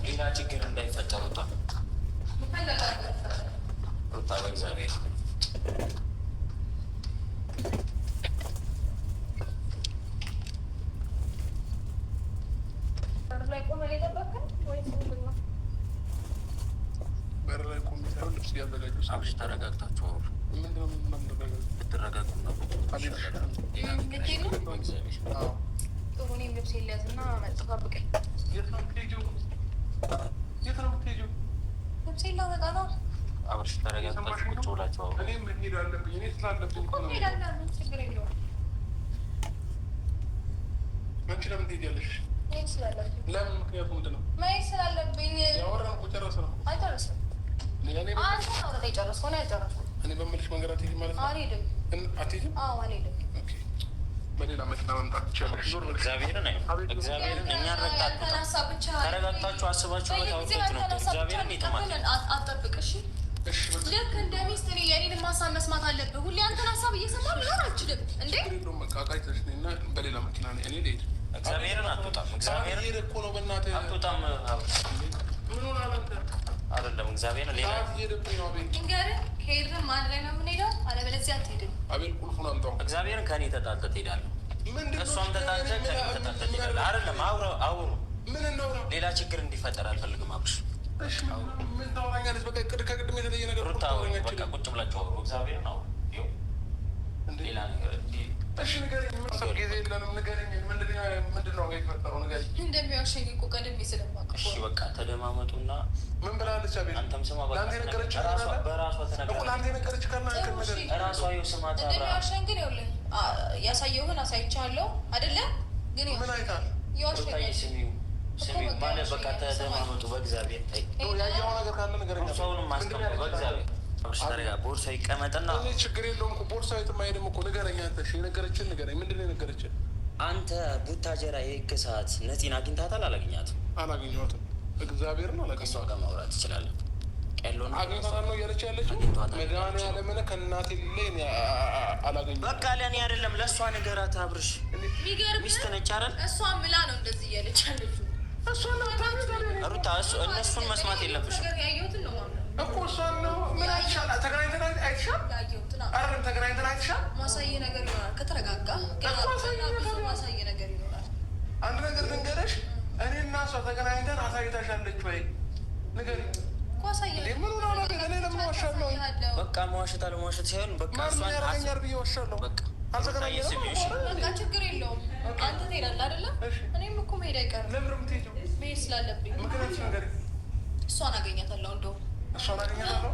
ሌላ ችግር እንዳይፈጠር ሩታ በእግዚአብሔር በር ላይ ቆሜ ሳይሆን ልብስ እያዘጋጁ አብሽ ተረጋግታችሁ ብትረጋጉ ነው። ጥሩ እኔም ልብስ የለያዝና ጠባብቀኝ። የት ነው የምትሄጂው? ልብስ ላመጣ ነው። አብሽ ተረጋግታችሁ ቁጭ ብላችሁ እኔም መሄድ አለብኝ። እኔ ስላለብኝ ሄዳለሁ። ችግር የለውም። አንቺ ለምን ትሄጃለሽ? መሄድ ስላለብኝ። ለምን? ምክንያቱ ምንድን ነው? መሄድ ስላለብኝ። ያወራን እኮ ጨረስን። አይጨርስም። አንተ ነው ወደ የጨረስኩት። እኔ አልጨረስኩም። እኔ በምልሽ መንገድ አትሄጂም ማለት ነው? አልሄድም። አትሄጂም? አዎ አልሄድም። በሌላ መኪና መምጣት ትችላለሽ። እግዚአብሔርን እኛ ተረጋግታችሁ አስባችሁ እግዚአብሔርን አትጠብቅ። እሺ ልክ እንደ ሚስት እኔ የኔን ሀሳብ መስማት አለብህ። ሁሌ አንተን ሀሳብ እየሰማሁ ሊሆን አልችልም እንዴ። መቃቃይተሽና በሌላ መኪና እኔ ልሄድ። እግዚአብሔርን አትወጣም። እግዚአብሔርን እኮ ነው በእናትህ አትወጣም። ምን ሆነህ አንተ? አይደለም እግዚአብሔርን ሌላ እየሄደብኝ ነው። አቤል ንገርህ፣ ከሄድን አንድ ላይ ነው የምንሄደው፣ አለበለዚያ አትሄድም። አቤል ቁልፉን አምጣው። እግዚአብሔርን ከእኔ ተጣልተህ ትሄዳለህ። እሷም ተጣልተህ ከእኔ ተጣልተህ ትሄዳለህ። አይደለም አውሩ። ምን እናውራ? ሌላ ችግር እንዲፈጠር አልፈልግም። አብሽ ምን ታወራኛለች? በቃ ከቅድም የተለየ ነገር ሩታ በቃ ቁጭ ብላችሁ አውሩ። እግዚአብሔርን አውሩ። ሌላ ነገር እሺ ንገረኝ። ምን ጊዜ የለንም። ንገረኝ። ምንድን ነው የተፈጠረው? ንገረኝ። እንደሚዋሸኝ እኮ ቀደም ስለማውቅ። እሺ በቃ ተደማመጡና ምን ብላለች? አቤል አንተም ስማ። በቃ ለአንተ የነገረችህ በራሷ ተነገረች። ለአንተ የነገረችህ ራሷ ስማት። እንደሚዋሸኝ ግን ይኸውልህ ያሳየሁህን አሳይቻለሁ አይደለ? ግን ምን አይታል? ስሚ ማለት በቃ ተደማመጡ። በእግዚአብሔር ያየኸው ነገር ካለ ንገረኝ። ሰውንም ማስቀምጡ በእግዚአብሔር። ቦርሳ ይቀመጥና ችግር የለውም እኮ ቦርሳ የትም አይሄድም እኮ። ንገረኝ አንተ። የነገረችን ንገረኝ። ምንድን ነው የነገረችን? አንተ ቡታጀራ የህግ ሰዓት ነፂን አግኝታታል? አላገኛትም? አላገኘኋትም። እግዚአብሔርን አላገኘኋትም። ከእሷ ጋር ማውራት ትችላለህ። ቀሎን አግኝቷታል ነው እያለች ያለችው። መድኃኒዓለምን ከእናቴ ሌላ አላገኘኋትም። በቃ ለእኔ አይደለም ለእሷ ንገራት። አብርሽ ሚስት ነች አይደል? እሷ ምላ ነው እንደዚህ እያለች ያለችው። ሩታ እነሱን መስማት የለብሽም እኮ እሷን ነው። ምን አይሻል? ተገናኝተን አይተሻል? አይደለም ተገናኝተን አይተሻል? ማሳየ ነገር ይኖራል። ከተረጋጋ ማሳየ ነገር ይኖራል። አንድ ነገር ልንገርሽ፣ እኔ እና እሷ ተገናኝተን አሳይታሻለች ወይ? ንገሪኝ። ምን ሆነ? እኔ ለምን ዋሻለሁ? በቃ መዋሸት አለመዋሸት ሳይሆን በቃ ማን ያረገኛል ብዬ ዋሻለሁ? በቃ በቃ ችግር የለውም። አንተ ትሄዳለህ አይደለ? እኔም እኮ መሄድ አይቀርም። ለምን የምትሄጂው? መሄድ ስላለብኝ። ምክንያቱም ንገሪኝ። እሷን አገኛታለሁ። እንደውም እሷን አገኛታለሁ?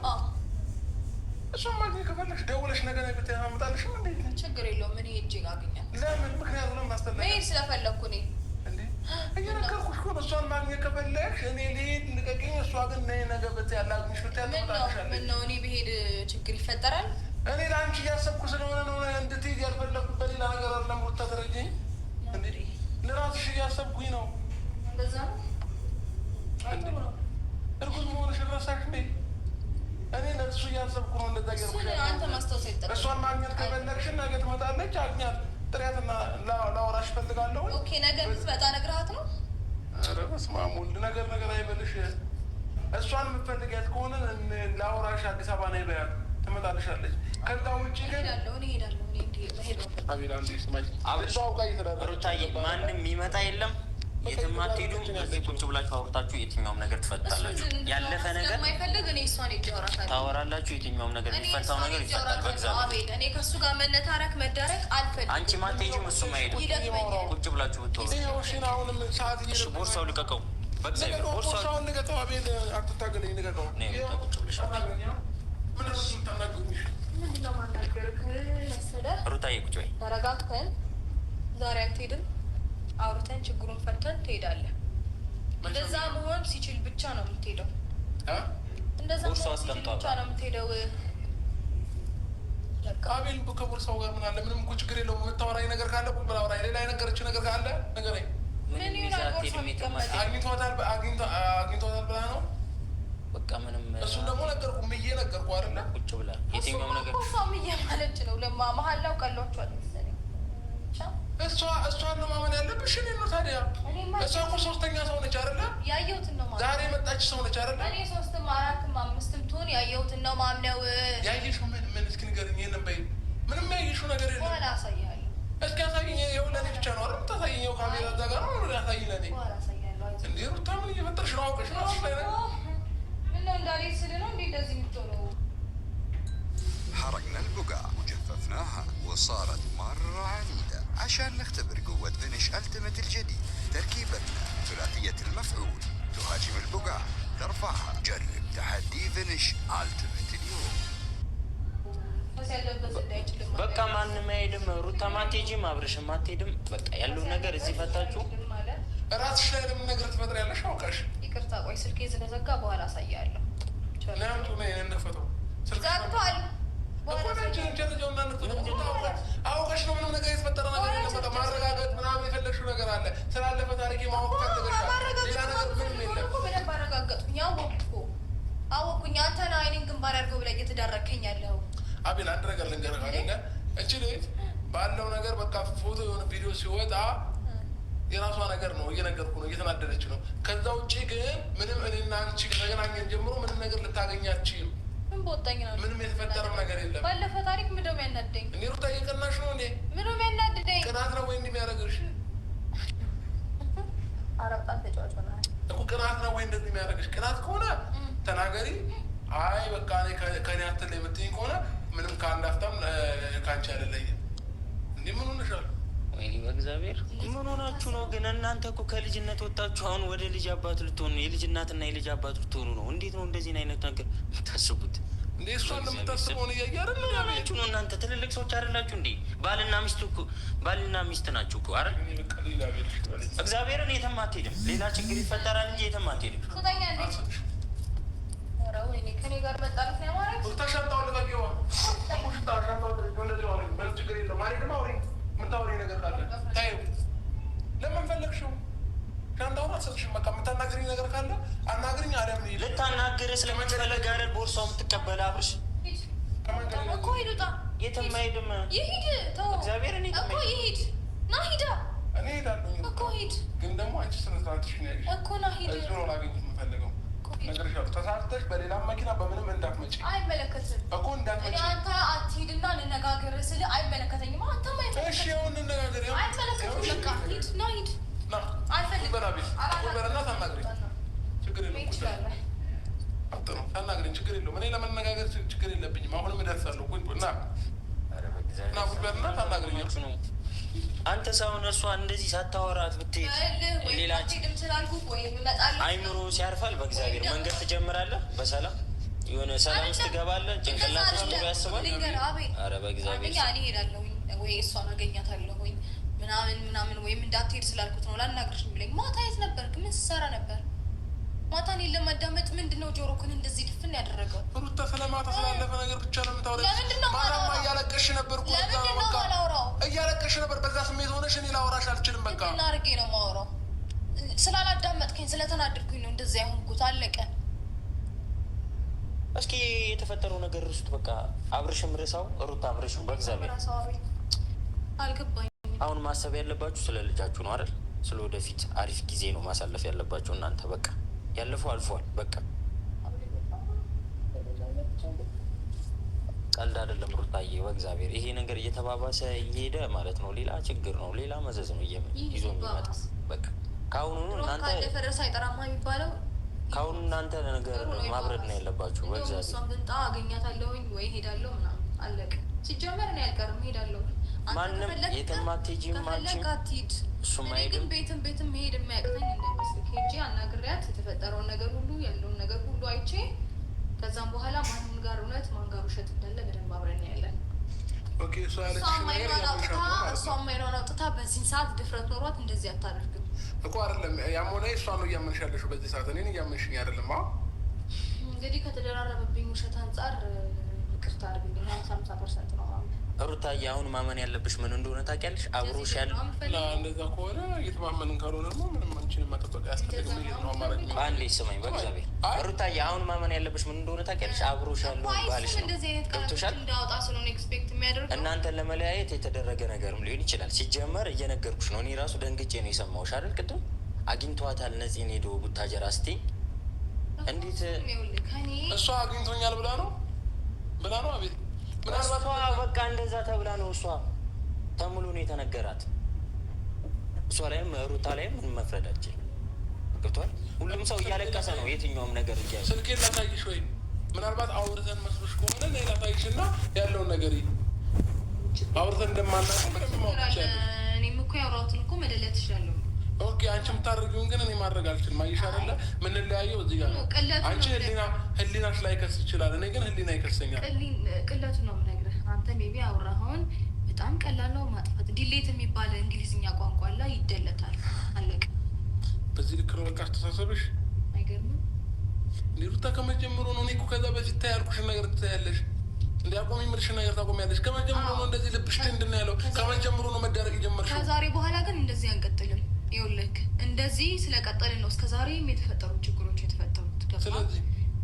እሷን ማግኘት ከፈለግሽ ደውለሽ ነገር ብታይ አመጣልሽም። እንዴት ችግር የለውም። እኔ ሄጄ አገኛታለሁ። ለምን? ምክንያቱም ለምን አስጠላኝ? መሄድ ስለፈለግኩ እኔ እየነገርኩሽ እኮ ነው። እሷን ማግኘት ከፈለግሽ እኔ ልሄድ ልቀቅኝ። እሷ ግን ነይ ነገ ብታይ ያላግኝሽ ብታይ ትመጣልሻለች። ምነው እኔ ብሄድ ችግር ይፈጠራል? እኔ ለአንቺ እያሰብኩ ስለሆነ ነው እንድትሄድ ያልፈለግኩት። በሌላ ነገር አለም ሩታ ተረጅኝ። ለራስሽ እያሰብኩኝ ነው። እንደዛ ነው። እርጉዝ መሆንሽን ረሳሽ እንዴ? እኔ ለእሱ እያሰብኩ ነው። እንደዛ አንተ ማስታወስ አይጠበቅም። እሷን ማግኘት ከፈለግሽ ነገ ትመጣለች። አግኛት፣ ጥሪያትና ላወራሽ እፈልጋለሁ። ኦኬ ነገ እንድትመጣ ነግረሃት ነው? ኧረ በስመ አብ ወልድ። ነገር አይበልሽ። እሷን የምትፈልጊያት ከሆነ ላወራሽ አዲስ አበባ ነይ በያት፣ ትመጣልሻለች። ከዛ ውጭ ግን አቤል አንዴ ስማኝ። ሩታዬ ማንም የሚመጣ የለም። የትም አትሄዱም። እዚህ ቁጭ ብላችሁ አውርታችሁ የትኛውም ነገር ትፈታላችሁ። ያለፈ ነገር ታወራላችሁ። የትኛውም ነገር የሚፈታው ነገር ይፈታል። በእግዚአብሔር እኔ ከእሱ ጋር መነታረክ መዳረቅ አልፈልግም። አንቺም አትሄጂም እሱም አይሄድም። ቁጭ ብላችሁ ብትወሩ። ቦርሳው ልቀቀው። በእግዚአብሔር ቦርሳውን ልቀቀው። አቤል አትታገለኝ። ልቀቀው። ቁጭ ብለሽ ሩታዬ ቁጭ በይ። ተረጋግተን ዛሬ አትሄድም። አውርተን ችግሩን ፈተን ትሄዳለህ። እንደዛ መሆን ሲችል ብቻ ነው የምትሄደው። እንደዛ መሆን ሲችል ብቻ ነው የምትሄደው። አቤል ከቦርሳው ጋር ምን አለ? ምንም እኮ ችግር የለውም። የምታወራኝ ነገር ካለ ቁጭ ብላ አውራኝ። ሌላ የነገረችህ ነገር ካለ ንገረኝ። አግኝቷታል ብላ ነው በቃ ምንም። እሱን ደግሞ ነገርኩህ አይደለ? ቁጭ ብላ የትኛውም ነገር እሷም እያማለች ነው። መሀላው ቀሏቸዋል። እሷን ነው ማመን ያለብሽ። እኔ ነው ታዲያ እሷ እኮ ሶስተኛ ሰው ነች አይደለ? ያየሁትን ነው ማለት ዛሬ የመጣች ሰው ነች አይደለ? እኔ 3ም 4ም 5ም ትሆን ያየሁትን ነው ማምነው። ያየሽው ምን እስኪ ንገሪኝ። ይሄንን በይ። ምንም ያየሽው ነገር የለም። በኋላ አሳይሃለሁ። እስኪ አሳይኝ። ይኸው ለእኔ ብቻ ነው አይደል የምታሳይኝ? ይኸው ካሜራ እዛ ጋር ነው። ያሳይኝ ለእኔ። በኋላ አሳይሃለሁ። እንዴ ሩታ ምን እየፈጠርሽ ነው? አውቀሽ ነው ላይ ነው ምነው እንዳልሄድ ስል ነው እንዴ እንደዚህ የምትሆነው? حرقنا البقع وجففناها وصارت مرة عنيدة عشان نختبر قوة فينيش ألتيميت الجديد. تركيبتنا ثلاثية المفعول، تهاجم البقع ترفعها. جرب تحدي فينيش ألتيميت اليوم. በቃ ማንም አይሄድም። ሩታ ማትሄጂም፣ አብርሽም ማትሄድም። በቃ ያለው ነገር እዚህ ፈታችሁ ራስሽ ላይ ለምን ነገር ትፈጥሪያለሽ? አውቃሽ። ይቅርታ ቆይ ስልኬ ስለዘጋ በኋላ አሳያለሁ። ለምቱ ነው የነፈተው ዘግቷል። አውቀሽ ነው ምንም ነገር የተፈጠረ ነገር የለም። ማረጋገጥ ምናምን የፈለግሽው ነገር አለ። ስላለፈ ታሪክ ማወቅ ፈልገሻል። ሌላ ነገር ምንም የለም። በደንብ አረጋገጥኩኝ። አወቅኩኝ። አንተን አይኔን ግንባር ያድርገው ብላ እየተዳረከኝ ያለው አቤል፣ አንድ ነገር ልንገርህ አለ። እቺ ልጅ ባለው ነገር በቃ ፎቶ የሆነ ቪዲዮ ሲወጣ የራሷ ነገር ነው። እየነገርኩ ነው፣ እየተናደደች ነው። ከዛ ውጭ ግን ምንም እኔና አንቺ ከተገናኘን ጀምሮ ምንም ነገር ልታገኛችም ምን በወጣኝ ነው። ምንም የተፈጠረም ነገር የለም። ባለፈ ታሪክ ምንድን ነው ያናደኝ? እኔ ሩታ እየቀናሽ ነው እንዴ? ምንም ያናደደኝ ቅናት ነው ወይ እንደሚያደርግሽ? አረብጣን ተጫዋች ሆናል እኮ። ቅናት ነው ወይ እንደዚህ የሚያደርግሽ? ቅናት ከሆነ ተናገሪ። አይ በቃ እኔ ከኔ አትል የምትይኝ ከሆነ ምንም ከአንድ አፍታም ከአንቺ አይደለኝም። እንዲህ ምን ሆነሻል? ወይኔ በእግዚአብሔር ምን ሆናችሁ ነው ግን? እናንተ እኮ ከልጅነት ወጣችሁ አሁን ወደ ልጅ አባት ልትሆኑ፣ የልጅ እናትና የልጅ አባት ልትሆኑ ነው። እንዴት ነው እንደዚህ አይነት ነገር የምታስቡት? እንዴ እሷ እንደምታስበውን እያየ አይደል ያላችሁ ነው። እናንተ ትልልቅ ሰዎች አይደላችሁ እንዴ? ባልና ሚስት ናችሁ እኮ አይደል? እግዚአብሔርን የትም አትሄድም። ሌላ ችግር ይፈጠራል እንጂ የትም አትሄድም። ከኔ ጋር መጣላት ነው ያማረች። ተሻምጣው ለጋጊዋ ችግር የለም ማለት ነው። የምታወሪ ነገር ካለ ታዩ። ለምን ፈለግሽው? ሻንጣውን አልሰጥሽም። በቃ የምታናግሪኝ ነገር ካለ አናግሪኝ። አለም ልታናግርህ ስለምትፈለግ አይደል ቦርሳው የምትቀበል አብርሽ እኮ ሂዱጣ። የትም አይሄድም። ይሂድ ተው። እግዚአብሔርን እኮ ይሂድ። ና ሂዳ። እኔ ሄዳለሁ እኮ ሂድ። ግን ደግሞ አንቺ ስነስርዓትሽን ያለሽ እኮ ና ሂድ። እሱ ነው ላገኝ የምፈልገው ነገር ይሻሉ። ተሳስተሽ በሌላ መኪና በምንም እንዳትመጪ። አይመለከትም እኮ እንዳትመጪ። አንተ አትሂድና እንነጋገር ስል አይመለከተኝም። አንተ ማይመለከት። እሺ አሁን እንነጋገር። አይመለከትም። በቃ ሂድ። ና ሂድ። አልፈልግም። በራቤት በረና ታናግሪኝ። ችግር የለውም። ነው ታናግሪኝ። ችግር የለውም። እኔ ለመነጋገር ችግር የለብኝም። አሁንም እደርሳለሁ። ና በረና ታናግሪኝ ነው አንተ ሳሁን እሷ እንደዚህ ሳታወራት ብትሄድ ሌላ አይምሮ ሲያርፋል። በእግዚአብሔር መንገድ ትጀምራለህ። በሰላም የሆነ ሰላም ውስጥ ትገባለህ። ጭንቅላት ውስጥ ጥሩ ያስባል። ኧረ በእግዚአብሔር እኔ እሄዳለሁ ወይ እሷን አገኛታለሁ ወይ ምናምን ወይም እንዳትሄድ ስላልኩት ነው ላናግርሽ የሚለኝ። ማታ የት ነበርክ? ምን ስትሰራ ነበር? ማታ እኔን ለማዳመጥ ምንድነው ጆሮክን እንደዚህ ድፍን ያደረገው? ሩታ ስለማታ ስላለፈ ነገር ብቻ ነው የምታወራው። ማታማ እያለቀሽ ነበር እኮ እያለቀሽ ነበር። በዛ ስሜት ሆነሽ እኔ ላወራሽ አልችልም። በቃ እና አድርጌ ነው የማወራው። ስላላዳመጥከኝ ስለተናደድኩኝ ነው እንደዚያ ያሆንኩት። አለቀ። እስኪ የተፈጠረው ነገር እርሱት። በቃ አብርሽም ርሳው ሩታ አብርሽም በእግዚአብሔር አልገባኝ። አሁን ማሰብ ያለባችሁ ስለ ልጃችሁ ነው አይደል? ስለ ወደፊት አሪፍ ጊዜ ነው ማሳለፍ ያለባችሁ እናንተ። በቃ ያለፈው አልፏል። በቃ ቀልድ አይደለም ሩታዬ፣ በእግዚአብሔር ይሄ ነገር እየተባባሰ እየሄደ ማለት ነው ሌላ ችግር ነው፣ ሌላ መዘዝ ነው ይዞ የሚመጣ። በቃ ከአሁኑ እናንተ ፈረስ አይጠራማ የሚባለው ከአሁኑ እናንተ ነገር ማብረድ ነው ያለባችሁ። በእግዚአብሔር እሷን ግን አገኛታለሁኝ ወይ ሄዳለሁ ምናምን አለቀ። ሲጀመር እኔ አልቀርም ሄዳለሁ። ማንም የትም አትሄጂም። ከፈለግ አትሂድ። እሱም እኔ ግን ቤትም መሄድ የሚያቅተኝ እንዳይመስልህ። ሄጄ አናግሪያት የተፈጠረውን ነገር ሁሉ ያለውን ነገር ሁሉ አይቼ ከዛም በኋላ ማንም ጋር እውነት ማን ጋር ውሸት እንዳለ በደንብ አብረን ያለን። እሷም አይኗን አውጥታ በዚህን ሰዓት ድፍረት ኖሯት እንደዚህ አታደርግም እኮ አይደለም። ያም ሆነ እሷ ነው እያመንሽ ያለሽው በዚህ ሰዓት። እኔን እያመንሽኝ አይደለም። እንግዲህ ከተደራረበብኝ ውሸት አንጻር ይቅርታ አድርግልኝ። 50% ነው ሩታዬ አሁን ማመን ያለብሽ ምን እንደሆነ ታውቂያለሽ? አብሮሽ ያለ እንደዛ ከሆነ እየተማመንን ካልሆነ ደግሞ ምንም አንቺን መጠበቅ አያስፈልግም። ነው ማለት ነው። አንዴ ስማኝ፣ በእግዚአብሔር ሩታዬ አሁን ማመን ያለብሽ ምን እንደሆነ ታውቂያለሽ? አብሮሽ ያለው ባልሽ ነው። ገብቶሻል? እናንተን ለመለያየት የተደረገ ነገርም ሊሆን ይችላል። ሲጀመር እየነገርኩሽ ነው። እኔ ራሱ ደንግጬ ነው የሰማሁሽ አይደል? ቅድም አግኝቷታል ነፂን ሄዶ ቡታጀራ ስትይ እንዴት እሷ አግኝቶኛል ብላ ነው አቤት ምናልባት በቃ እንደዛ ተብላ ነው እሷ ተሙሉ ነው የተነገራት። እሷ ላይም ሩታ ላይም ምን መፍረዳችን ገብቷል። ሁሉም ሰው እያለቀሰ ነው። የትኛውም ነገር እያለ ስልኬን ላሳይሽ ወይ ምናልባት አውርተን መስሎሽ ከሆነ እኔ ላሳይሽ እና ያለውን ነገር አውርተን እንደማናውቅ ምንም ማወቅ ይቻላል። እኔም እኮ ያወራሁትን እኮ መደለት እችላለሁ። ኦኬ አንቺ የምታደርጊውን ግን እኔ ማድረግ አልችልም። አይሽ አይደለ ምንለያየው እዚህ ጋር ነው። አንቺ ህሊናሽ ላይ ከስ ይችላል፣ እኔ ግን ህሊና ይከሰኛል። ቅለቱ ነው የምነግርህ። አንተ ሜቢ አውራኸውን በጣም ቀላል ነው ማጥፋት። ዲሌት የሚባል እንግሊዝኛ ቋንቋ አለ፣ ይደለታል። አለቀ። በዚህ ልክ ነው በቃ አስተሳሰብሽ። አይገርምም? ሩታ ከመጀመሩ ነው። እኔ እኮ ከዛ በፊት ታያልኩሽን ነገር ትታያለሽ። እንዲያቆም የምልሽን ነገር ታቆሚያለሽ። ከመጀመሩ ነው እንደዚህ ልብሽ እንድና ያለው ከመጀመሩ ነው መደረግ የጀመርሽው። ከዛሬ በኋላ ግን እንደዚህ አንቀጥልም። ይኸውልህ እንደዚህ ስለቀጠልን ነው እስከዛሬም የተፈጠሩ ችግሮች የተፈጠሩት። ስለዚህ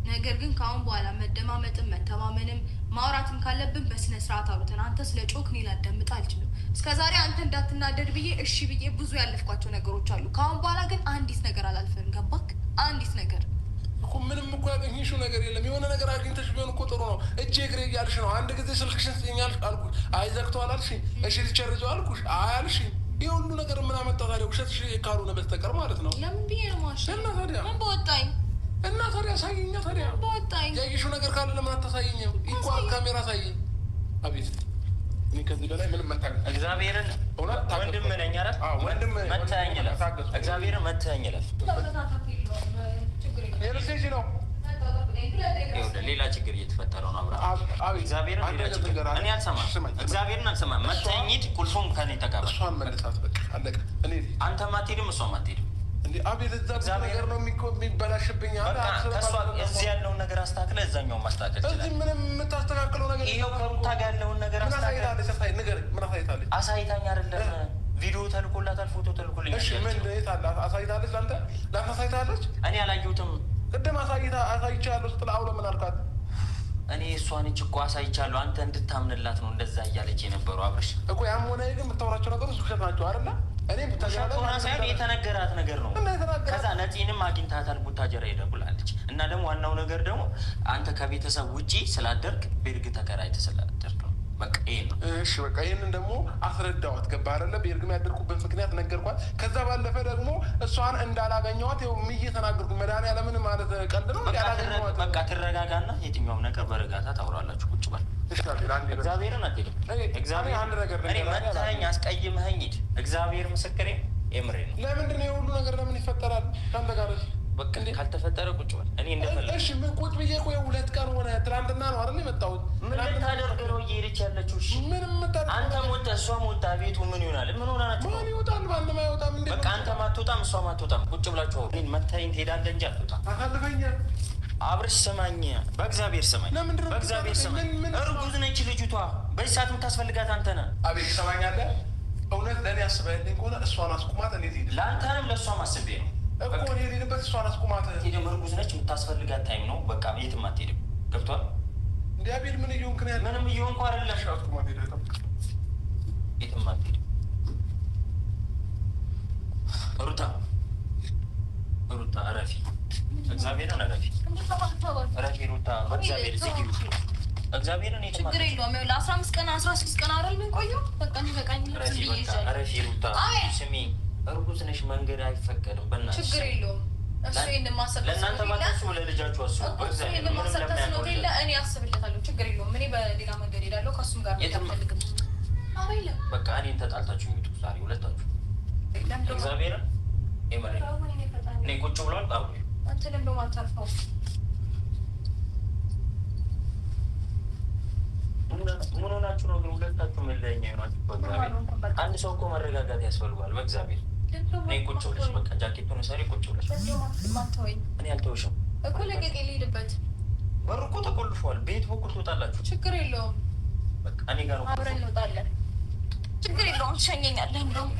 ነገር ግን ከአሁን በኋላ መደማመጥም መተማመንም ማውራትም ካለብን በስነ ስርዓት አውርተን። አንተ ስለ ጮክ እኔ ላዳምጥ አልችልም። እስከዛሬ አንተ እንዳትናደድ ብዬ እሺ ብዬ ብዙ ያለፍኳቸው ነገሮች አሉ። ከአሁን በኋላ ግን አንዲት ነገር አላልፍም። ገባክ? አንዲት ነገር እኮ ምንም እኮ ያገኘሽው ነገር የለም። የሆነ ነገር አግኝተሽ ቢሆን እኮ ጥሩ ነው። እጄ እግሬ እያልሽ ነው። አንድ ጊዜ ስልክሽን ስኛል አልኩሽ፣ አይ ዘግተዋል አልሽኝ። እሺ ልቸርጀው አልኩሽ፣ አይ አልሽኝ። ይህ ሁሉ ነገር ምን አመጣ ታዲያ? ውሸትሽ ካልሆነ በስተቀር ማለት ነው። ለምን ብዬ ነው ማሽ? እና ታዲያ ምን በወጣኝ? እና ታዲያ አሳይኛ። ታዲያ በወጣኝ ያየሽው ነገር ካለ ለምን አታሳይኝም? እንኳ ካሜራ አሳይኝ። አቤት እኔ ከዚህ በላይ ምንም መታገል እግዚአብሔርን ወንድም ነኝ። ኧረ ወንድም መታኝ ለፍ እግዚአብሔርን መታኝ ለፍ የልሴጂ ነው። ሌላ ችግር እየተፈጠረ ነው። አብራ እግዚአብሔርን ሌላ ችግር እኔ አልሰማም። እግዚአብሔርን አልሰማም። መታኝ ሂድ፣ ቁልፉን ከኔ ተቀበል። እሷን መልሳት በቃ አለቀ። እኔ አንተም አትሄድም እሷም አትሄድም። እንዴ አቤት እዛ ነገር ነው የሚበላሽብኝ። እዚህ ያለውን ነገር አስተካክለ እዛኛውን ማስተካከል ይችላል። እዚህ ምንም የምታስተካክለው ነገር ይኸው ከሩታ ጋር ያለውን ነገር አሳይታለች። አሳይታኝ አይደለም ቪዲዮ ተልኮላታል፣ ፎቶ ተልኮልኛል። እሺ ምን አሳይታለች? ለአንተ አሳይታለች? እኔ አላየሁትም። ቅድም አሳይቻለሁ ስትል አሁን ለምን አልካት? እኔ እሷን እኮ አሳይቻለሁ አንተ እንድታምንላት ነው እንደዛ እያለች የነበረው። አብረሽ እኮ ያም ሆነ ግን የምታወራቸው ነገሮች ውሸት ናቸው አይደለ? እኔ ቡታጀራ ሳይሆን የተነገራት ነገር ነው። ከዛ ነፂንም አግኝታታል ቡታጀራ ሄደ ብላለች። እና ደግሞ ዋናው ነገር ደግሞ አንተ ከቤተሰብ ውጪ ስላደርግ ቤርግ ተከራይተህ ስላደርግ ነው። በቃ ይሄ ነው። እሺ በቃ ይህንን ደግሞ አስረዳዋት። ገባህ አይደለ? ቤርግም ያደርኩበት ምክንያት ነገርኳት። ከዛ ባለፈ ደግሞ እሷን እንዳላገኘዋት ይኸው እየተናገርኩ መድኃኒዓለምን ማለት ቀልድ ነው። በቃ ትረጋጋና የትኛውም ነገር በረጋታ ታውራላችሁ። ቁጭ በል እግዚአብሔርን አትሄድም። እኔ መታኸኝ አስቀይመኸኝ ሂድ። እግዚአብሔር ምስክሬ የምሬ ነው። ለምንድን ነው የሁሉ ነገር ለምን ይፈጠራል ከአንተ ጋር? በቃ ካልተፈጠረ ቁጭ በል። እኔ እንደፈለግ እሺ ምን ቁጭ ብዬ እኮ 2 ቀን ሆነ። ትናንትና ነው አይደል የመጣሁት? ምን ልታደርግ ነው እየሄደች ያለችው? እሺ ምንም አንተ ሞታ እሷ ሞታ ቤቱ ምን ይሆናል? ምን ሆና ናቸው? ማን ይወጣል? ማንም አይወጣም። እንዴ በቃ አንተም አትወጣም እሷም አትወጣም። ቁጭ ብላችሁ እኔን መታኸኝ ትሄዳለህ እንጂ አትወጣም። አሳልፈኛ አብርሽ ስማኝ፣ በእግዚአብሔር ስማኝ፣ በእግዚአብሔር ስማኝ። እርጉዝ ነች ልጅቷ። በዚህ ሰዓት የምታስፈልጋት አንተ ነህ። አቤት ትሰማኛለህ? እውነት ለእኔ አስበህልኝ ከሆነ እሷን አስቁማት። እንዴት ሄድ ለአንተንም ለእሷም አስቤ ነው እኮ እኔ ሄድንበት። እሷን አስቁማት። ሄደም እርጉዝ ነች የምታስፈልጋት ታይም ነው። በቃ የትም አትሄድም። ገብቶሃል? እንዲ አቤል ምን እየሆንክ ነው ያለ? ምንም እየሆንኩ አይደለም። አስቁማት። ሄደ የትም አትሄድም። ሩታ እረፊ፣ እግዚአብሔርን እረፊ፣ እረፊ ሩታ፣ በእግዚአብሔር ዝጊ። እግዚአብሔርን ችግር የለውም። 15 ቀን 16 ቀን አይደል ምን ቆየው። በቃ በቃኝ። እረፊ ሩታ፣ ስሚ፣ እርጉዝ ነሽ፣ መንገድ አይፈቀድም። በእናትሽ ችግር የለውም። እሱ ይሄን ማሰብ ለእናንተ ባታስቡ ለልጃችሁ አስቡ። በእግዚአብሔር ምንም ለማያውቀው እኔ አስብለታለሁ። ችግር የለውም። እኔ በሌላ መንገድ ሄዳለሁ። ከእሱም ጋር አልፈልግም። በቃ እኔን ተጣልታችሁ የሚጡ ዛሬ ሁለታችሁ እግዚአብሔርን የመረ እኔ ቁጭ ብሏል። ጣ አንተ ለምዶ ማታርፈው ምን ሆናችሁ ነው ግን ሁለታችሁ መለያኛ ይሆናችሁ? በእግዚአብሔር አንድ ሰው እኮ መረጋጋት ያስፈልጓል። በእግዚአብሔር እኔ ቁጭ ብለሽ በቃ ጃኬቱን ሰሪ ቁጭ ብለሽ እኔ አልተውሽም እኮ ለጌጤ ልሄድበት በሩ እኮ ተቆልፏል። ቤት በኩል ትወጣላችሁ። ችግር የለውም። በቃ እኔ ጋር ነው አብረን እንወጣለን። ችግር የለውም ትሸኘኛለህ። እንደውም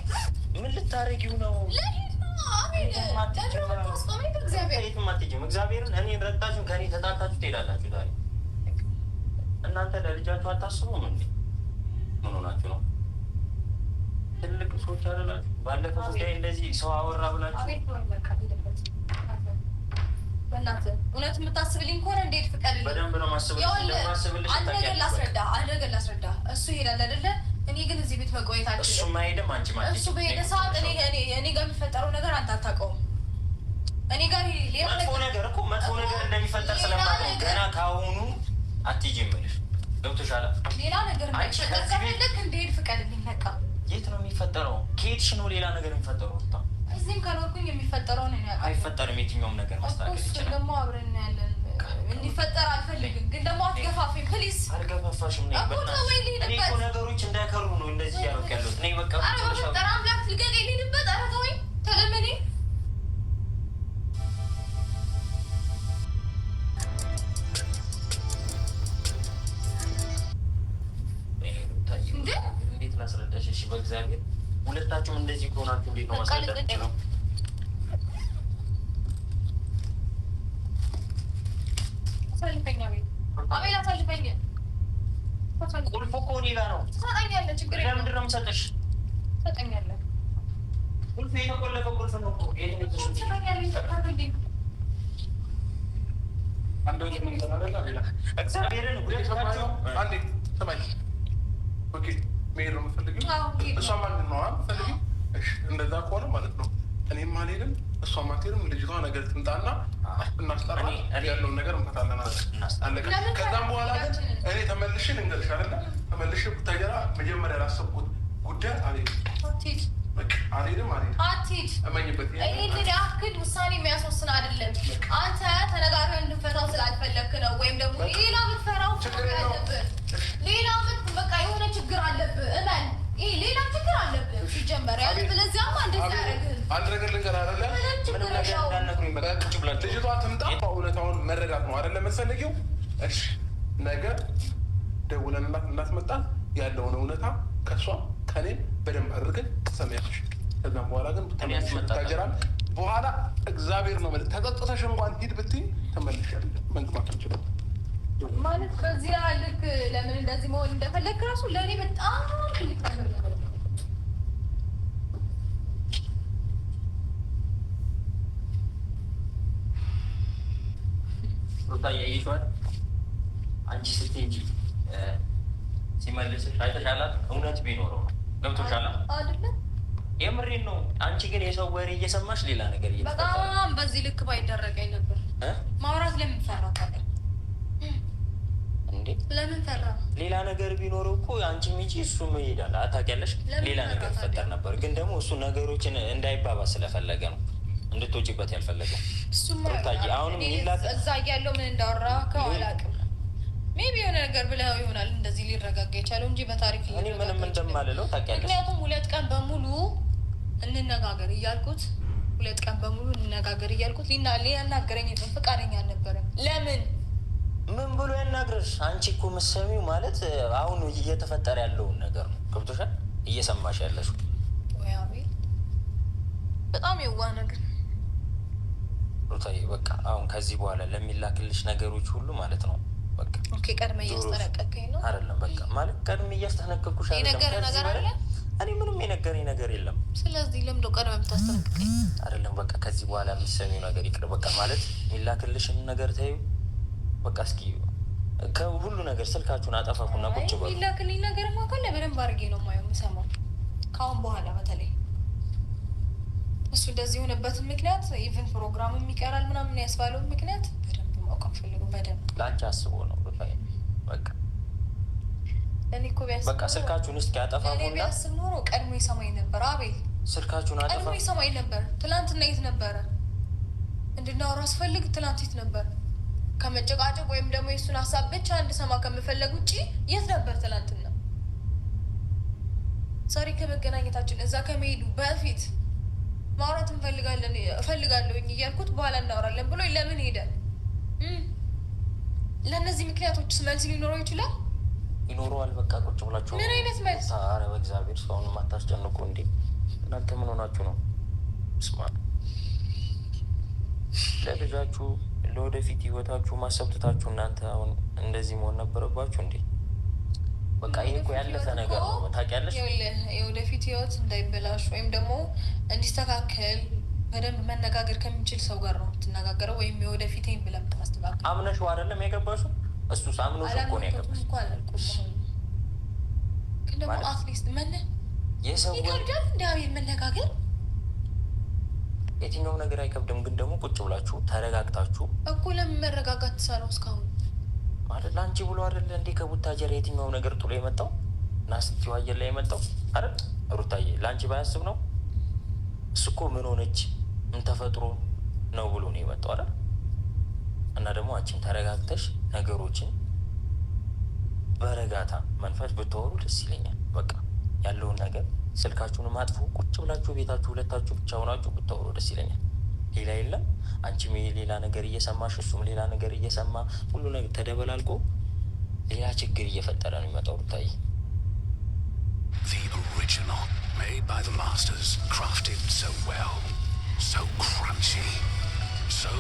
ምን ልታረጊው ነው? እግዚአብሔርን እኔ ረግጣችሁ ከእኔ ተጣልታችሁ ትሄዳላችሁ። ዛሬ እናንተ ለልጃችሁ አታስቡም እንዴ? ምን ሆናችሁ ነው? ትልቅ ሰዎች አይደላችሁ? ባለፈው ጉዳይ እንደዚህ ሰው አወራ ብላችሁ በእናትህ እውነት የምታስብልኝ ከሆነ እንዴት ፍቀድልኝ። በደንብ ነው ማስብልሽ። አንድ ነገር ላስረዳ። እሱ ይሄዳል አይደለ? እኔ ግን እዚህ ቤት መቆየታችን እሱ ማሄድም አንቺ ማለት እሱ በሄደ ሰዓት እኔ ጋር የሚፈጠረው ነገር አንተ አታውቀውም። እኔ ጋር መጥፎ ነገር እኮ መጥፎ ነገር እንደሚፈጠር ስለማውቀው ገና ከአሁኑ አትሄጂ የምልሽ ገብቶሻል። ሌላ ነገር እንዳይፈጠር ከፈለክ እንድሄድ ፍቀድልኝ። በቃ የት ነው የሚፈጠረው? ከሄድሽ ነው ሌላ ነገር የሚፈጠረው። እዚህም ካልወርኩኝ የሚፈጠረውን አይፈጠርም። የትኛውም ነገር ማስተካከል ይችላል። ደግሞ አብረን ያለን እንዲፈጠር አልፈልግም፣ ግን ደግሞ አትገፋፊኝ ፕሊዝ። አልገፋፋሽም። እኔ እኮ ነገሮች እንዳይከሩ ነው እንደዚህ እያደረኩ ያለሁት። እኔ በቃ በፈጠረ አምላክ ልቀቅ ልሄድበት። ኧረ ተወኝ ተለመኔ እንዴት ላስረዳሽ? እሺ በእግዚአብሔር ሁለታችሁም እንደዚህ ከሆናችሁ እንዴት ነው ማስረዳት ነው? አሳልፈኛ ቤት አቤል አሳልፈኝ። ቁልፉ እኮ እኔ ጋር ነው። ትሰጠኛለህ? ችግር የለም። ለምንድን ነው የምሰጥሽ? ትሰጠኛለህ? ቁልፉ የተቆለፈ ቁልፍ ነው እኮ። እግዚአብሔርን ሁለታችሁ አንዴ ሰማኝ። ኦኬ መሄድ ነው የምትፈልጊው? እሷ ማለት ነው የምትፈልጊው? እንደዛ ከሆነ ማለት ነው እኔም አልሄድም እሷም አትሄድም። ልጅቷ ነገር ትምጣና እናስጠራ ያለውን ነገር እንፈታለን። ከዛም በኋላ ግን እኔ ተመልሼ ልንገርሽ አይደለ? ተመልሼ ቡታጀራ መጀመሪያ ላሰብኩት ጉዳይ አልሄድም። አትሂድ። እመኝበት። ይህንን ያክል ውሳኔ የሚያስወስን አይደለም። አንተ ተነጋግረን እንድንፈታው ስላልፈለግክ ነው። ወይም ደግሞ ሌላ ምትፈራው ያለብህ ሌላ በቃ የሆነ ችግር አለብህ። እመን ሌላ ችግር አለብህ ሲጀመር ያለ ብለዚያማ እንደዚህ ያደረግህን አንድ ነገር ልንገርህ አይደለ? ልጅቷ ትምጣ። እውነታውን መረዳት ነው አይደለ የምትፈልጊው? እሺ ነገ ደውለን እናትመጣ ያለውን እውነታ ከእሷ ከኔም በደንብ አድርገን ትሰሚያለሽ። ከዛም በኋላ ግን ታጀራል በኋላ እግዚአብሔር ነው ማለት ተጸጽተሽ እንኳን ሂድ ብትይ ተመልሻለሽ። መንግማት ይችላል ማለት በዚህ ልክ ለምን እንደዚህ መሆን እንደፈለግ ራሱ ለእኔ በጣም ትልቅ ነገር ነበር። ሩታዬ አንቺ ስትሄጂ ሲመልስሽ አይተሻላት? እውነት ቢኖረው ገብቶሻል አይደለ? የምሬን ነው። አንቺ ግን የሰው ወሬ እየሰማሽ ሌላ ነገር በጣም በዚህ ልክ ባይደረገኝ ነበር። ማውራት ለምን ፈራ ታዲያ? እንዴ ለምን ፈራ? ሌላ ነገር ቢኖረው እኮ አንቺ ሚጂ እሱም ይሄዳል። አታውቂያለሽ? ሌላ ነገር ይፈጠር ነበር። ግን ደግሞ እሱ ነገሮችን እንዳይባባስ ስለፈለገ ነው እንድትወጪበት ያልፈለገው። እሱማ አሁንም እዛ እያለሁ ምን እንዳወራ አላውቅም። ሜቢ የሆነ ነገር ብለው ይሆናል እንደዚህ ሊረጋጋ የቻለው እንጂ በታሪክ እኔ ምንም እንደማልለው ታውቂያለሽ። ምክንያቱም 2 ቀን በሙሉ እንነጋገር እያልኩት 2 ቀን በሙሉ እንነጋገር እያልኩት ሊያናገረኝ ፈቃደኛ አልነበረም። ለምን ምን ብሎ ያናግረሽ? አንቺ እኮ የምትሰሚው ማለት አሁን እየተፈጠረ ያለውን ነገር ነው። ገብቶሻል? እየሰማሽ ያለሽው ወይ አቤል በጣም የዋህ ነገር ሩታዬ። በቃ አሁን ከዚህ በኋላ ለሚላክልሽ ነገሮች ሁሉ ማለት ነው በቃ ኦኬ። ቀድመ እያስጠነቀቀኝ ነው አይደለም? በቃ ማለት ቀድመ እያስጠነቀቅኩሽ የነገረ ነገር አለ። እኔ ምንም የነገረኝ ነገር የለም። ስለዚህ ለምዶ ቀድመ የምታስጠነቅቀኝ አይደለም? በቃ ከዚህ በኋላ የምትሰሚው ነገር ይቅር። በቃ ማለት የሚላክልሽን ነገር ተይው። በቃ እስኪ ከሁሉ ነገር ስልካችሁን አጠፋኩና ቁጭ በሉ። የሚላክልኝ ነገር ካለ በደንብ አድርጌ ነው የማየው የምሰማው። ከአሁን በኋላ በተለይ እሱ እንደዚህ የሆነበትን ምክንያት ኢቨን ፕሮግራም የሚቀራል ምናምን ያስባለውን ምክንያት በደንብ ማወቅ ፈልገው። በደንብ ለአንቺ አስቦ ነው። በቃ እኔ እኮ ቢያስብ በቃ ስልካችሁን እስኪ አጠፋኩና ቢያስብ ኖሮ ቀድሞ ይሰማኝ ነበር። አቤል ስልካችሁን አጠፋ ቀድሞ ይሰማኝ ነበር። ትናንትና የት ነበረ? እንድናወራ አስፈልግ ትናንት የት ነበር? ከመጨቃጨቅ ወይም ደግሞ የእሱን ሀሳብ ብቻ እንድሰማ ከምፈለግ ውጭ የት ነበር ትናንትና? ዛሬ ከመገናኘታችን እዛ ከመሄዱ በፊት ማውራት እፈልጋለሁኝ እያልኩት በኋላ እናወራለን ብሎ ለምን ሄደ? ለእነዚህ ምክንያቶች መልስ ሊኖረው ይችላል። ይኖረዋል። በቃ ቁጭ ብላችሁ ምን አይነት መልስ? ኧረ በእግዚአብሔር ሰውን ማታስጨንቁ እንዴ እናንተ ምን ሆናችሁ ነው? ስማ ለልጃችሁ ለወደፊት ህይወታችሁ ማሰብ ትታችሁ እናንተ አሁን እንደዚህ መሆን ነበረባችሁ እንዴ? በቃ ይሄ እኮ ያለፈ ነገር ነው ታውቂያለሽ። የወደፊት ህይወት እንዳይበላሽ ወይም ደግሞ እንዲስተካከል በደንብ መነጋገር ከሚችል ሰው ጋር ነው የምትነጋገረው። ወይም የወደፊት ይሄን ብለን ማስተካከል አምነሽው አይደለም የገባሽው? እሱስ አምኖሽ እኮ ነው የገባሽ። ግን ደግሞ አትሊስት ምን የሰው ይከብዳል እንደ አቤል መነጋገር የትኛው ነገር አይከብድም። ግን ደግሞ ቁጭ ብላችሁ ተረጋግታችሁ እኮ ለምን መረጋጋት ትሰራው እስካሁን ማለት ለአንቺ ብሎ አይደለ እንዴ ከቡታጀራ የትኛው ነገር ጥሎ የመጣው ናስትው አየር ላይ የመጣው አይደል? ሩታዬ ለአንቺ ባያስብ ነው እሱ እኮ ምን ሆነች ምን ተፈጥሮ ነው ብሎ ነው የመጣው አይደል? እና ደግሞ አንቺን ተረጋግተሽ ነገሮችን በረጋታ መንፈስ ብታወሩ ደስ ይለኛል። በቃ ያለውን ነገር ስልካችሁንም አጥፉ፣ ቁጭ ብላችሁ ቤታችሁ ሁለታችሁ ብቻ ሆናችሁ ብታወሩ ደስ ይለኛል። ሌላ የለም። አንቺም ሌላ ነገር እየሰማሽ እሱም ሌላ ነገር እየሰማ ሁሉ ነገር ተደበላልቆ ሌላ ችግር እየፈጠረ ነው የሚመጣው። ሩታዬ The original, made by the masters, crafted so well, so crunchy, so...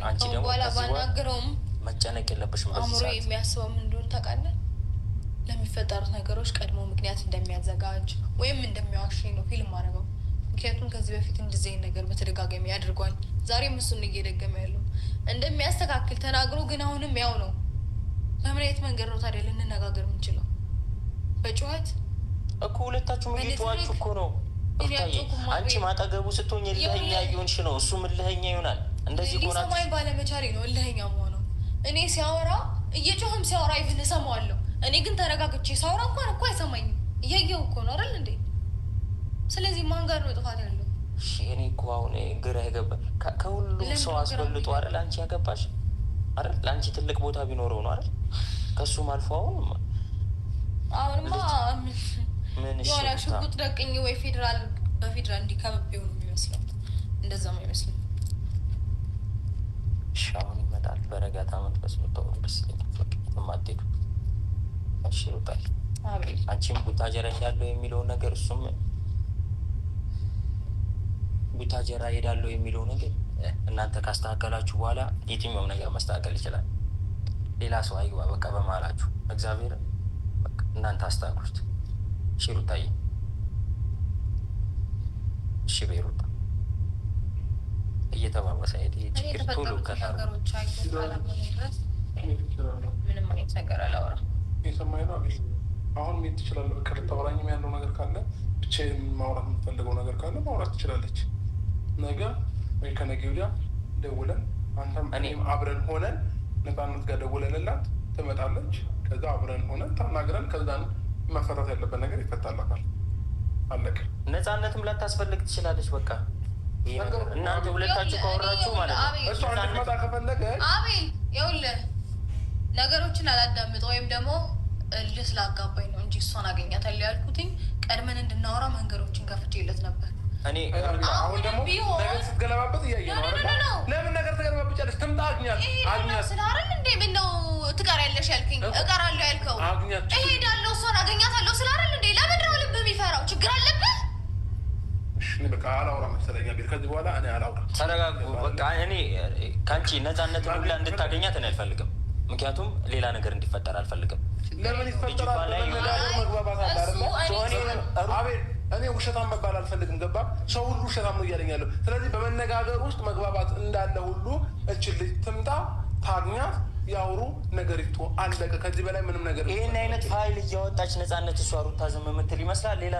አንቺ ደግሞ በኋላ ባናገረውም መጨነቅ የለብሽም። አእምሮ የሚያስበው ምን እንደሆነ ታውቃለህ? ለሚፈጠሩት ነገሮች ቀድሞ ምክንያት እንደሚያዘጋጅ ወይም እንደሚዋሽኝ ነው ፊልም አደረገው። ምክንያቱም ከዚህ በፊት እንደዚህ ነገር በተደጋጋሚ ያድርጓል። ዛሬም እሱን እየደገመ ያለው እንደሚያስተካክል ተናግሮ ግን አሁንም ያው ነው። በምን አይነት መንገድ ነው ታዲያ ልንነጋገር የምንችለው? በጩኸት እኮ ሁለታችሁም እየጮኻችሁ እኮ ነው። አንቺ ማጠገቡ ስትሆኝ እልህኛ እየሆንሽ ነው፣ እሱም እልህኛ ይሆናል። እንደዚህ ሆናችሁ ሊሰማኝ ባለመቻሌ ነው እልህኛ መሆነው። እኔ ሲያወራ እየጮህም ሲያወራ ይብን እሰማዋለሁ። እኔ ግን ተረጋግቼ ሳውራ እንኳን እኮ አይሰማኝም። እያየው እኮ ነው አይደል እንዴ? ስለዚህ ማን ጋር ነው ጥፋት ያለው? እኔ እኮ አሁን ግራ ያገባኝ ከሁሉም ሰው አስበልጦ አይደል አንቺ ያገባሽ አይደል? ለአንቺ ትልቅ ቦታ ቢኖረው ነው አይደል? ከሱም አልፎ አሁንማ ምን የሆነ ሽጉጥ ደቅኝ ወይ ፌዴራል በፌዴራል እንዲከበቤው ነው የሚመስለው። እንደዛም አይመስልም። አሁን ይመጣል። በረጋታ መንፈስ ምታወሩ ደስ ይለኛል። ፍቅም አትሄዱ። እሺ ሩታዬ፣ አንቺም ቡታጀራ ሄዳለሁ የሚለው ነገር እሱም ቡታጀራ ሄዳለሁ የሚለው ነገር እናንተ ካስተካከላችሁ በኋላ የትኛውም ነገር መስተካከል ይችላል። ሌላ ሰው አይግባ በቃ በመሀላችሁ። እግዚአብሔር እናንተ አስተካክሉት። እሺ ሩታዬ፣ እሺ በይ ሩታ። እየተባባሰ ሄደ ችግር ቶሎ ከታሩ ምንም አይነት ነገር አላወራም። የሰማኝ ነው። አሁን ሜት ትችላለህ። በቃ ልታወራኝም ያለው ነገር ካለ ብቻዬን ማውራት የምትፈልገው ነገር ካለ ማውራት ትችላለች። ነገ ወይ ከነገ ወዲያ ደውለን አንተም እኔም አብረን ሆነን ነፃነት ጋር ደውለንላት ትመጣለች። ከዛ አብረን ሆነን ታናግረን ከዛን መፈታት ያለበት ነገር ይፈታላታል። አለቀ። ነፃነትም ላታስፈልግ ትችላለች። በቃ እናንተ ሁለታችሁ ካወራችሁ ማለት ነው። እሷ እንድትመጣ ከፈለገች አቤል ይኸውልህ ነገሮችን አላዳምጠው ወይም ደግሞ ልጅ ስላጋባኝ ነው እንጂ እሷን አገኛታለሁ ያልኩትኝ ቀድመን እንድናወራ መንገዶችን ከፍቼለት ነበር። እኔ አሁን ደግሞ ነገር ስትገለባበት እያየ ነው። ለምን ነገር ትገለባብጫለች? ትምጣ አግኛት። ስላረን እንዴ ምነው ትቀሪያለሽ ያልክኝ? እቀራለሁ ያልከው እሄዳለሁ እሷን አገኛታለሁ ስላረን እንዴ? ለምንድን ነው ልብህ የሚፈራው? ችግር አለብህ? በቃ አላውራ መሰለኝ ቢል ከዚህ በኋላ እኔ አላውራ። ተረጋጉ። በቃ እኔ ከአንቺ ነፃነት ሁላ እንድታገኛት እኔ አልፈልግም። ምክንያቱም ሌላ ነገር እንዲፈጠር አልፈልግም። ለምን ይፈጠራል? መግባባት አለ አይደለ? አቤል እኔ ውሸታም መባል አልፈልግም። ገባ? ሰው ሁሉ ውሸታም ነው እያለኝ ያለው። ስለዚህ በመነጋገር ውስጥ መግባባት እንዳለ ሁሉ እችል ልጅ ትምጣ፣ ታግኛት፣ ያውሩ፣ ነገር ይቶ አለቀ። ከዚህ በላይ ምንም ነገር ይህን አይነት ፋይል እያወጣች ነፃነት እሷ ሩታ ዝም የምትል ይመስላል። ሌላ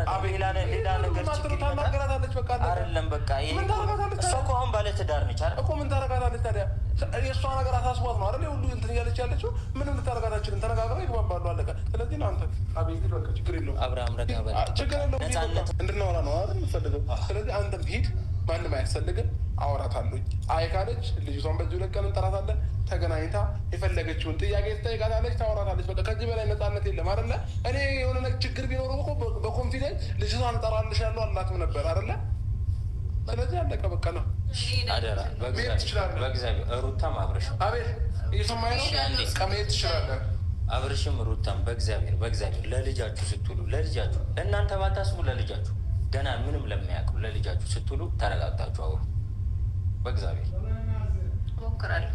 ነገር ችግር ታናገራታለች። በቃ አይደለም በቃ እሷ እኮ አሁን ባለትዳር ነች አይደል እኮ። ምን ታረጋታለች ታዲያ? የእሷ ነገር አሳስቧት ነው አይደል ሁሉ እንትን እያለች ያለችው። ምንም ልታረጋት አትችልም። ተነጋግረው ይግባባሉ። አለቀ። ስለዚህ ነው አንተ አቤት በቃ ችግር የለውም። አብርሃም ረጋ በል። ችግር የለውም። እንድናወራ ነው አይደል የምትፈልገው? ስለዚህ አንተም ሂድ። ማንም አያስፈልግም። አወራታለሁ። አይ ካለች ልጅቷን በዚሁ ለቀን እንጠራታለን። ተገናኝታ የፈለገችውን ጥያቄ ትጠይቃታለች፣ ታወራታለች። በቃ ከዚህ በላይ ነፃነት የለም አይደለ? እኔ የሆነ ችግር ቢኖረው እኮ በኮንፊደንስ ልጅቷን እንጠራልሻለሁ አላትም ነበር አይደለ? ስለዚህ አለቀ በቃ ነው። አደራ በእግዚአብሔር ሩታም አብረሽ አቤት እየሰማኸኝ ነው? ከመሄድ ትችላለህ። አብርሽም ሩታም በእግዚአብሔር ለልጃችሁ ስትሉ ለልጃችሁ ለእናንተ ባታስቡ ለልጃችሁ ገና ምንም ለማያውቁ ለልጃችሁ ስትሉ ተረጋግታችሁ አውሩ። በእግዚአብሔር እሞክራለሁ።